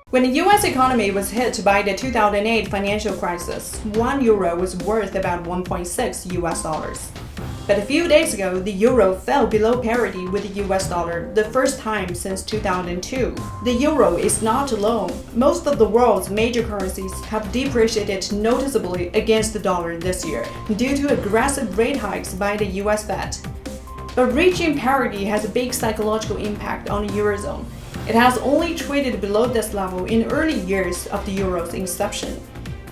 When the US economy was hit by the 2008 financial crisis, €1 was worth about 1.6 US dollars. But a few days ago, the euro fell below parity with the US dollar, the first time since 2002. The euro is not alone. Most of the world's major currencies have depreciated noticeably against the dollar this year due to aggressive rate hikes by the US Fed. But reaching parity has a big psychological impact on the Eurozone. It has only traded below this level in early years of the euro's inception.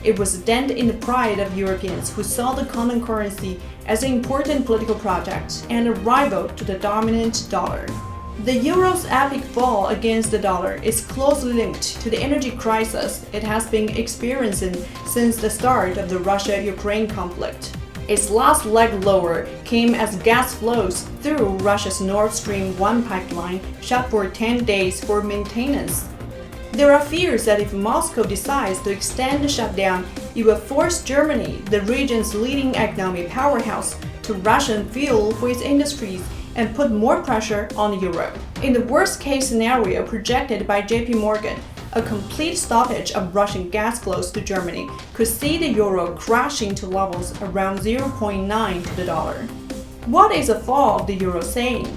It was a dent in the pride of Europeans who saw the common currency as an important political project and a rival to the dominant dollar. The euro's epic fall against the dollar is closely linked to the energy crisis it has been experiencing since the start of the Russia-Ukraine conflict. Its last leg lower came as gas flows through Russia's Nord Stream 1 pipeline shut for 10 days for maintenance. There are fears that if Moscow decides to extend the shutdown, it will force Germany, the region's leading economic powerhouse, to ration fuel for its industries and put more pressure on the euro. In the worst-case scenario projected by JP Morgan, a complete stoppage of Russian gas flows to Germany could see the euro crashing to levels around 0.9 to the dollar. What is the fall of the euro saying?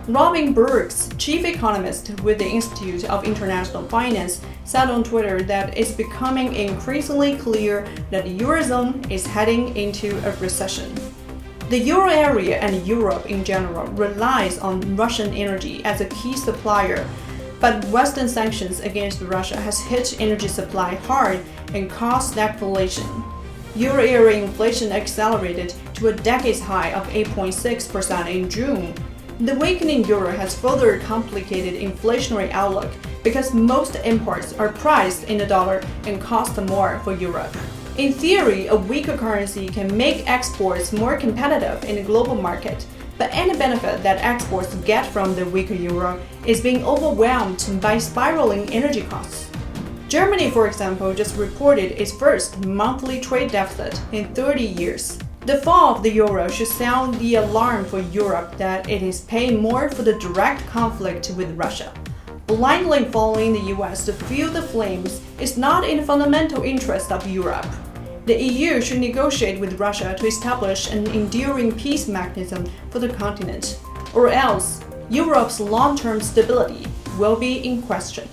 Robin Bergs, chief economist with the Institute of International Finance, said on Twitter that it's becoming increasingly clear that the Eurozone is heading into a recession. The euro area and Europe in general relies on Russian energy as a key supplier, but Western sanctions against Russia has hit energy supply hard and caused stagflation. Euro area inflation accelerated to a decades high of 8.6% in June. The weakening euro has further complicated inflationary outlook because most imports are priced in the dollar and cost more for Europe. In theory, a weaker currency can make exports more competitive in the global market, but any benefit that exports get from the weaker euro is being overwhelmed by spiraling energy costs. Germany, for example, just reported its first monthly trade deficit in 30 years. The fall of the euro should sound the alarm for Europe that it is paying more for the direct conflict with Russia. Blindly following the US to fuel the flames is not in the fundamental interest of Europe. The EU should negotiate with Russia to establish an enduring peace mechanism for the continent, or else Europe's long-term stability will be in question.